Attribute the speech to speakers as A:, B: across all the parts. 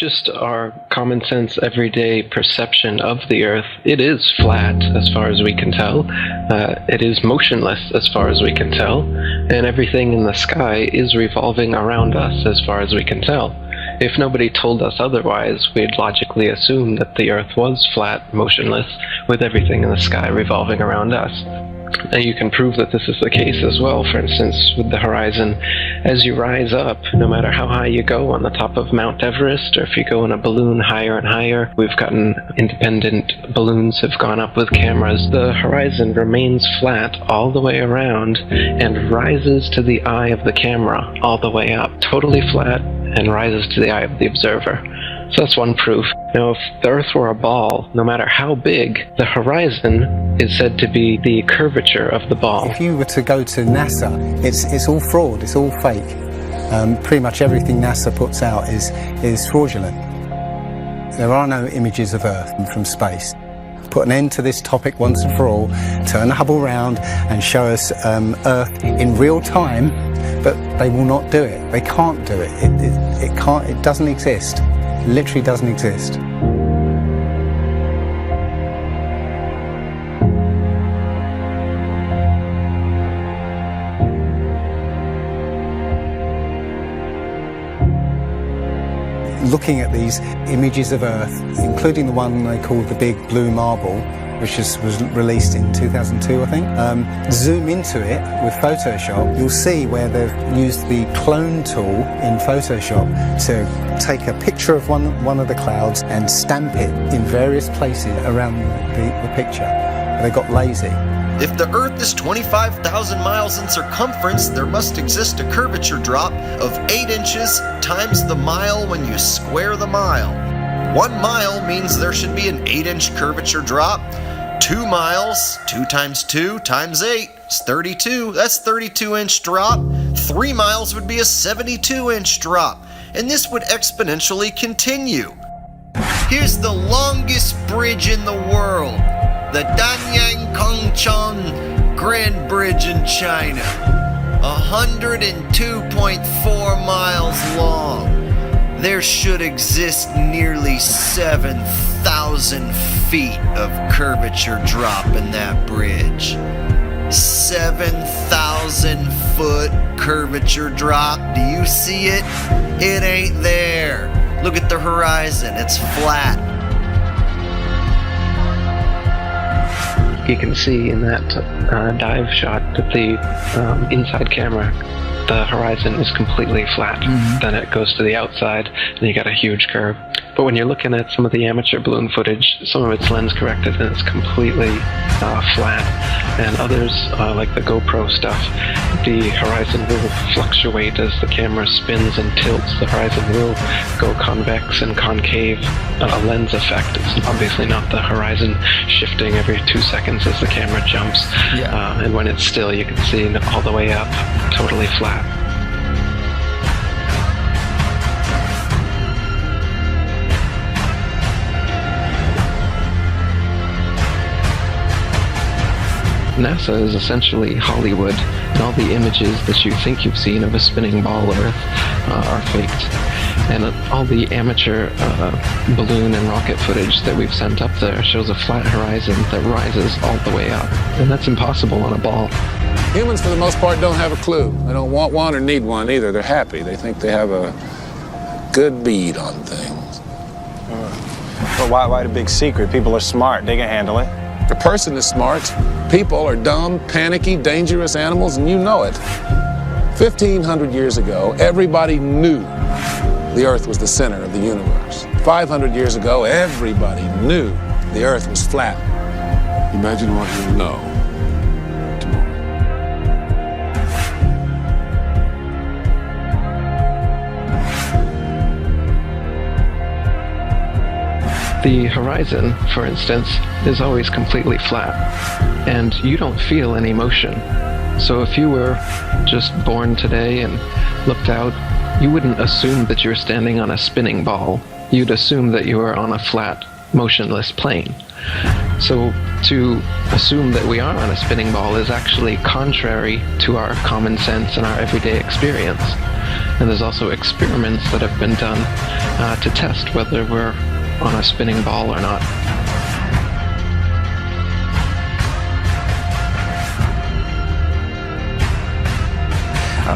A: Just our common sense, everyday perception of the Earth, it is flat as far as we can tell. It is motionless as far as we can tell. And everything in the sky is revolving around us as far as we can tell. If nobody told us otherwise, we'd logically assume that the Earth was flat, motionless, with everything in the sky revolving around us. And you can prove that this is the case as well, for instance, with the horizon. As you rise up, no matter how high you go on the top of Mount Everest, or if you go in a balloon higher and higher, we've gotten independent balloons have gone up with cameras, the horizon remains flat all the way around and rises to the eye of the camera all the way up, totally flat, and rises to the eye of the observer. So that's one proof. Now, if the Earth were a ball, no matter how big, the horizon is said to be the curvature of the ball.
B: If you were to go to NASA, it's all fraud, it's all fake. Pretty much everything NASA puts out is fraudulent. There are no images of Earth from space. Put an end to this topic once and for all, turn the Hubble round and show us Earth in real time, but they will not do it. They can't do it. It doesn't exist. It literally doesn't exist. Looking at these images of Earth, including the one they call the Big Blue Marble, which was released in 2002, I think. Zoom into it with Photoshop, you'll see where they've used the clone tool in Photoshop to take a picture of one of the clouds and stamp it in various places around the picture. They got lazy.
C: If the Earth is 25,000 miles in circumference, there must exist a curvature drop of 8 inches times the mile when you square the mile. 1 mile means there should be an 8-inch curvature drop. 2 miles, 2 times 2 times 8 is 32. That's 32-inch drop. 3 miles would be a 72-inch drop. And this would exponentially continue. Here's the longest bridge in the world. The Danyang Kongchon Grand Bridge in China, 102.4 miles long. There should exist nearly 7,000 feet of curvature drop in that bridge. 7,000 foot curvature drop. Do you see it? It ain't there. Look at the horizon. It's flat.
A: You can see in that dive shot that the inside camera, the horizon is completely flat. Then it goes to the outside and you got a huge curve. But when you're looking at some of the amateur balloon footage, some of it's lens corrected and it's completely flat. And others, like the GoPro stuff, the horizon will fluctuate as the camera spins and tilts. The horizon will go convex and concave, a lens effect. It's obviously not the horizon shifting every 2 seconds as the camera jumps. And when it's still, you can see all the way up, totally flat. NASA is essentially Hollywood, and all the images that you think you've seen of a spinning ball Earth are faked. And all the amateur balloon and rocket footage that we've sent up there shows a flat horizon that rises all the way up. And that's impossible on a ball.
D: Humans, for the most part, don't have a clue. They don't want one or need one either. They're happy. They think they have a good bead on things.
E: But why the big secret? People are smart. They can handle it.
D: The person is smart. People are dumb, panicky, dangerous animals, and you know it. 1,500 years ago, everybody knew the Earth was the center of the universe. 500 years ago, everybody knew the Earth was flat.
F: Imagine what you'll know tomorrow.
A: The horizon, for instance, is always completely flat, and you don't feel any motion. So if you were just born today and looked out, you wouldn't assume that you're standing on a spinning ball. You'd assume that you were on a flat motionless plane. So to assume that we are on a spinning ball is actually contrary to our common sense and our everyday experience. And there's also experiments that have been done to test whether we're on a spinning ball or not.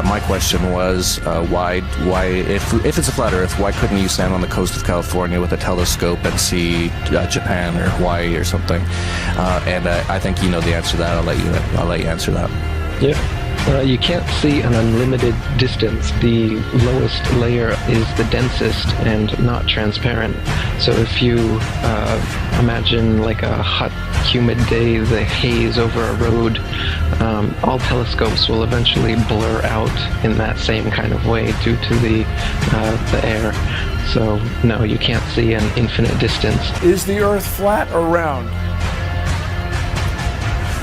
G: My question was, why, if it's a flat Earth, why couldn't you stand on the coast of California with a telescope and see Japan or Hawaii or something? And I think you know the answer to that. I'll let you answer that.
A: Yeah. You can't see an unlimited distance. The lowest layer is the densest and not transparent. So if you imagine like a hot, humid day, the haze over a road, all telescopes will eventually blur out in that same kind of way due to the air. So no, you can't see an infinite distance.
H: Is the Earth flat or round?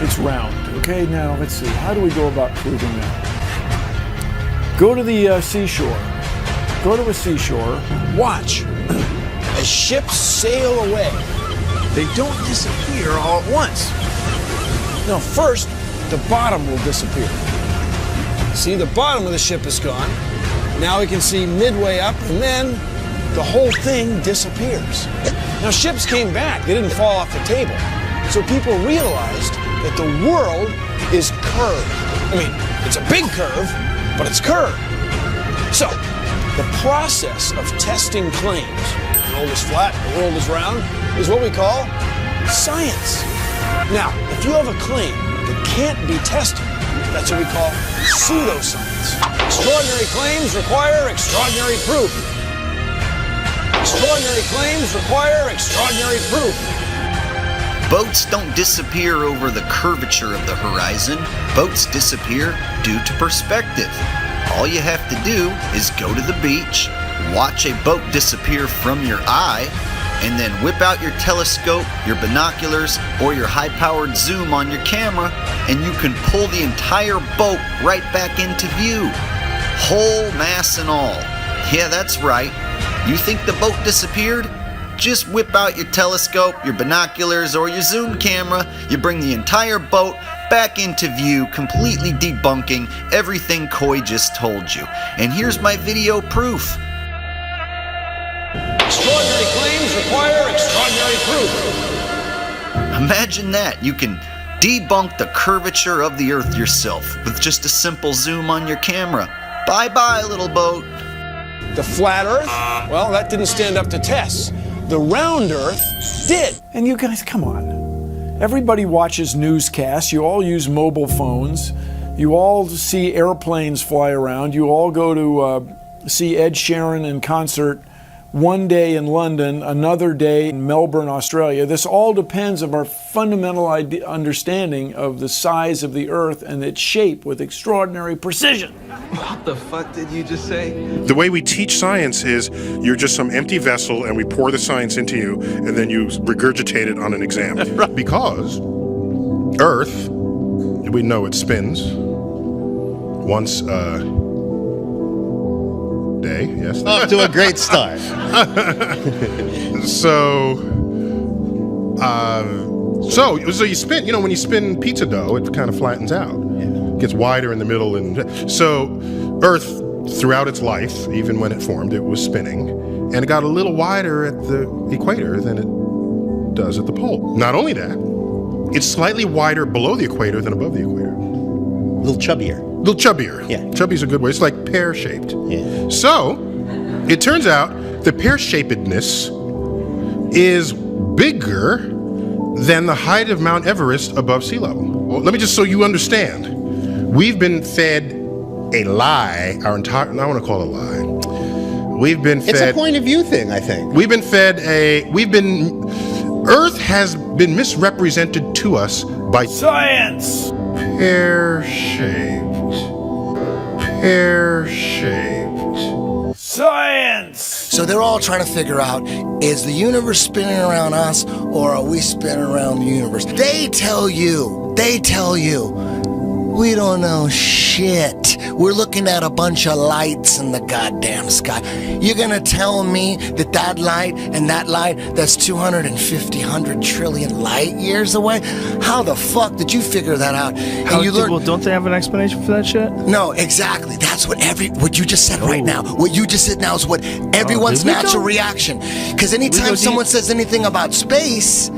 H: It's round. Okay, now let's see. How do we go about proving that? Go to the seashore. Go to a seashore.
I: Watch as ships sail away. They don't disappear all at once. No, first, the bottom will disappear. See, the bottom of the ship is gone. Now we can see midway up, and then the whole thing disappears. Now, ships came back. They didn't fall off the table. So people realized that the world is curved. I mean, it's a big curve, but it's curved. So, the process of testing claims, the world is flat, the world is round, is what we call science. Now, if you have a claim that can't be tested, that's what we call pseudoscience. Extraordinary claims require extraordinary proof. Extraordinary claims require extraordinary proof.
C: Boats don't disappear over the curvature of the horizon. Boats disappear due to perspective. All you have to do is go to the beach, watch a boat disappear from your eye, and then whip out your telescope, your binoculars, or your high-powered zoom on your camera, and you can pull the entire boat right back into view. Whole mass and all. Yeah, that's right. You think the boat disappeared? Just whip out your telescope, your binoculars, or your zoom camera. You bring the entire boat back into view, completely debunking everything Coy just told you. And here's my video proof.
I: Extraordinary claims require extraordinary proof.
C: Imagine that. You can debunk the curvature of the Earth yourself with just a simple zoom on your camera. Bye-bye, little boat.
I: The flat Earth? Well, that didn't stand up to tests. The round Earth did.
H: And you guys, come on. Everybody watches newscasts. You all use mobile phones. You all see airplanes fly around. You all go to see Ed Sheeran in concert one day in London, another day in Melbourne, Australia. This all depends on our fundamental understanding of the size of the Earth and its shape with extraordinary precision.
J: What the fuck did you just say?
K: The way we teach science is you're just some empty vessel and we pour the science into you and then you regurgitate it on an exam. Right. Because Earth, we know it spins once day, yes.
L: Off to a great start.
K: So you spin, when you spin pizza dough, it kind of flattens out. It gets wider in the middle. And so Earth, throughout its life, even when it formed, it was spinning. And it got a little wider at the equator than it does at the pole. Not only that, it's slightly wider below the equator than above the equator.
L: A little chubbier.
K: Little chubbier.
L: Yeah.
K: Chubby's a good word. It's like pear-shaped.
L: Yeah.
K: So, it turns out the pear-shapedness is bigger than the height of Mount Everest above sea level. Well, let me just so you understand. We've been fed a lie our entire, I want to call it a lie. We've been fed.
L: It's a point of view thing, I think.
K: Earth has been misrepresented to us by
H: science.
K: Pear-shaped.
H: Science!
M: So they're all trying to figure out, is the universe spinning around us or are we spinning around the universe? They tell you We don't know shit. We're looking at a bunch of lights in the goddamn sky. You're gonna tell me that that light and that light, that's 250, 100 trillion light years away? How the fuck did you figure that out?
N: Well, don't they have an explanation for that shit?
M: No, exactly. That's what you just said right now. What you just said now is what everyone's natural reaction. Because anytime someone says anything about space,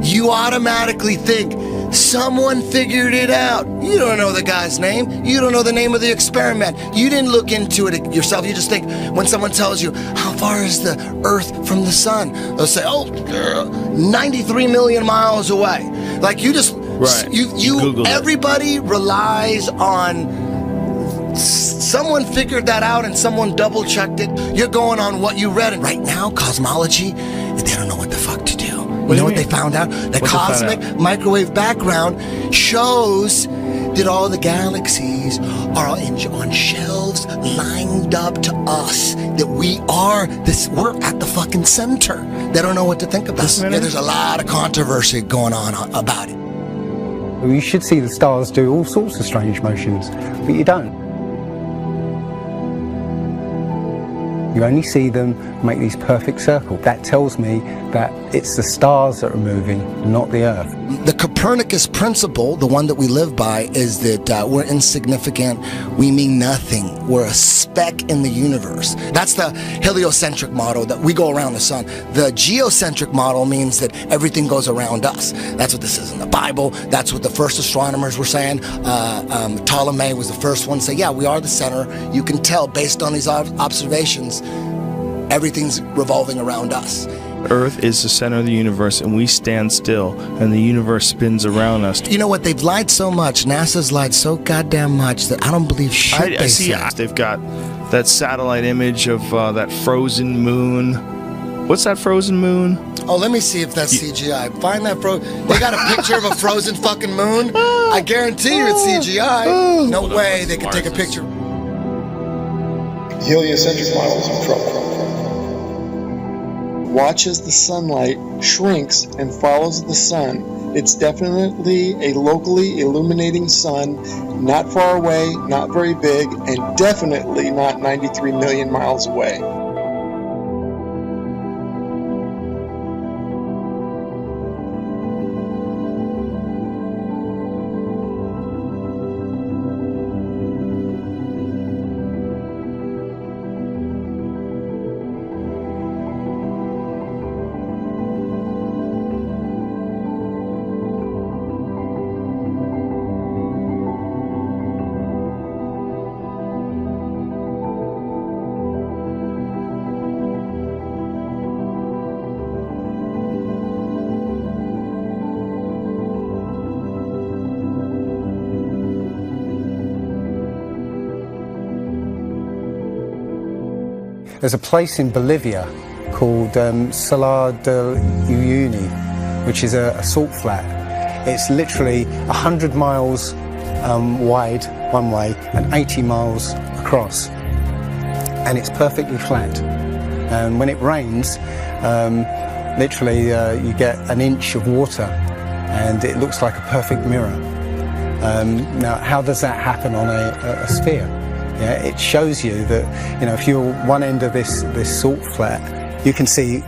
M: you automatically think, someone figured it out. You don't know the guy's name. You don't know the name of the experiment. You didn't look into it yourself. You just think when someone tells you, how far is the Earth from the sun? They'll say, 93 million miles away. Like you just, everybody relies on someone figured that out and someone double checked it. You're going on what you read. And right now, cosmology, they don't know what the fuck to do. You know what they found out? The cosmic microwave background shows that all the galaxies are on shelves lined up to us. That we're at the fucking center. They don't know what to think about. Yeah, there's a lot of controversy going on about it.
B: You should see the stars do all sorts of strange motions, but you don't. You only see them make these perfect circles. That tells me that it's the stars that are moving, not the Earth.
M: The Copernicus principle, the one that we live by, is that we're insignificant, we mean nothing, we're a speck in the universe. That's the heliocentric model, that we go around the sun. The geocentric model means that everything goes around us. That's what this is in the Bible. That's what the first astronomers were saying. Ptolemy was the first one to say, yeah, we are the center. You can tell based on these observations, everything's revolving around us.
N: Earth is the center of the universe, and we stand still, and the universe spins around us.
M: You know what? They've lied so much. NASA's lied so goddamn much that I don't believe shit they say.
N: They've got that satellite image of that frozen moon. What's that frozen moon?
M: Oh, let me see if that's CGI. Find that They got a picture of a frozen fucking moon? I guarantee you it's CGI. No way they could take a picture.
O: Heliocentric model is in trouble. Watch as the sunlight shrinks and follows the sun. It's definitely a locally illuminating sun, not far away, not very big, and definitely not 93 million miles away.
B: There's a place in Bolivia called Salar de Uyuni, which is a salt flat. It's literally 100 miles wide one way and 80 miles across. And it's perfectly flat. And when it rains, literally you get an inch of water and it looks like a perfect mirror. Now, how does that happen on a sphere? Yeah, it shows you that, you know, if you're one end of this salt flat, you can see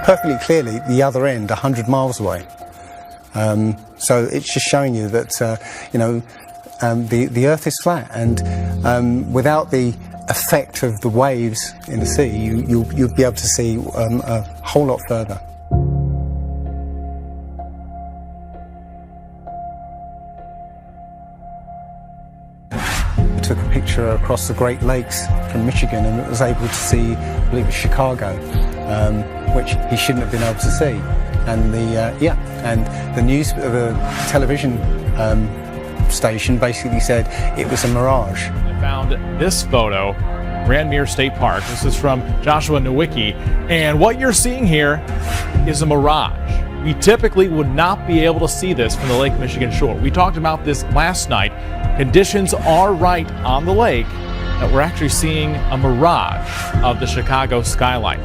B: perfectly clearly the other end 100 miles away. So it's just showing you that, you know, the Earth is flat, and without the effect of the waves in the sea, you'll be able to see a whole lot further. Took a picture across the Great Lakes from Michigan and was able to see, I believe it was Chicago, which he shouldn't have been able to see. And the television station basically said it was a mirage.
P: I found this photo, Randmere State Park. This is from Joshua Nowicki, and what you're seeing here is a mirage. We typically would not be able to see this from the Lake Michigan shore. We talked about this last night. Conditions are right on the lake that we're actually seeing a mirage of the Chicago skyline.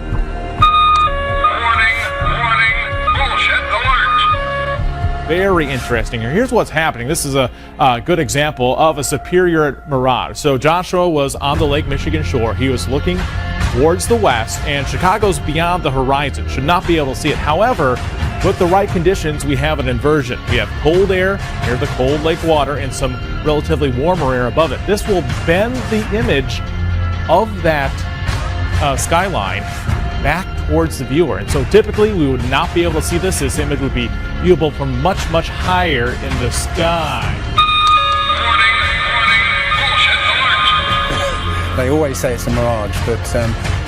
P: very interesting here. Here's what's happening. This is a good example of a Superior mirage. So Joshua was on the Lake Michigan shore. He was looking towards the west, and Chicago's beyond the horizon. Should not be able to see it. However, with the right conditions, we have an inversion. We have cold air near the cold lake water and some relatively warmer air above it. This will bend the image of that skyline back towards the viewer. And so typically we would not be able to see this. This image would be viewable from much, much higher in the sky.
B: They always say it's a mirage, but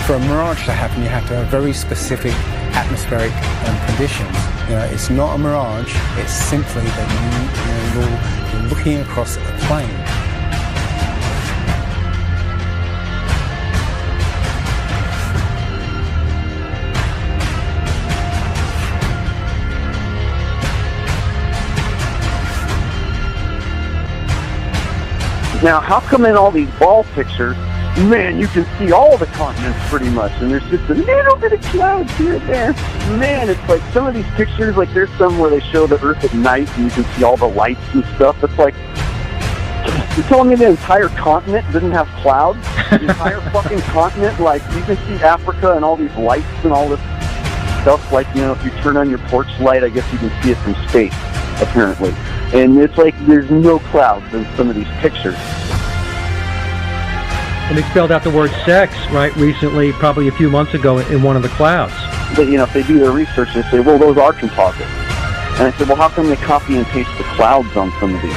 B: for a mirage to happen, you have to have very specific atmospheric conditions. It's not a mirage. It's simply that you're looking across a plane.
Q: Now, how come in all these ball pictures, man, you can see all the continents pretty much, and there's just a little bit of clouds here and there. Man, it's like some of these pictures, like there's some where they show the Earth at night and you can see all the lights and stuff. It's like, you're telling me the entire continent didn't have clouds? The entire fucking continent, like you can see Africa and all these lights and all this stuff. Like, if you turn on your porch light, I guess you can see it from space, apparently. And it's like there's no clouds in some of these pictures.
R: And they spelled out the word sex, right, recently, probably a few months ago in one of the clouds.
Q: But, if they do their research, they say, well, those are composites. And I said, well, how come they copy and paste the clouds on some of these?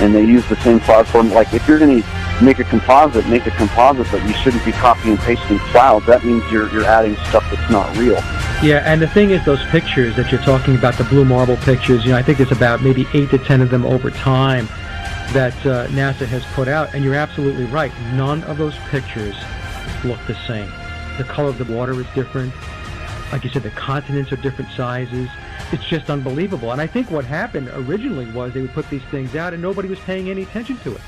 Q: And they use the same cloud form. Like, if you're going to make a composite, but you shouldn't be copying and pasting clouds. That means you're adding stuff that's not real.
R: Yeah, and the thing is, those pictures that you're talking about, the blue marble pictures, I think there's about maybe 8 to 10 of them over time that NASA has put out, and you're absolutely right. None of those pictures look the same. The color of the water is different. Like you said, the continents are different sizes. It's just unbelievable. And I think what happened originally was they would put these things out and nobody was paying any attention to it.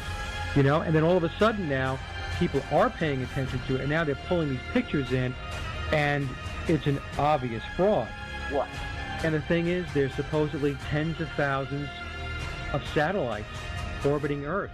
R: And then all of a sudden now, people are paying attention to it, and now they're pulling these pictures in, and it's an obvious fraud.
Q: What?
R: And the thing is, there's supposedly tens of thousands of satellites orbiting Earth.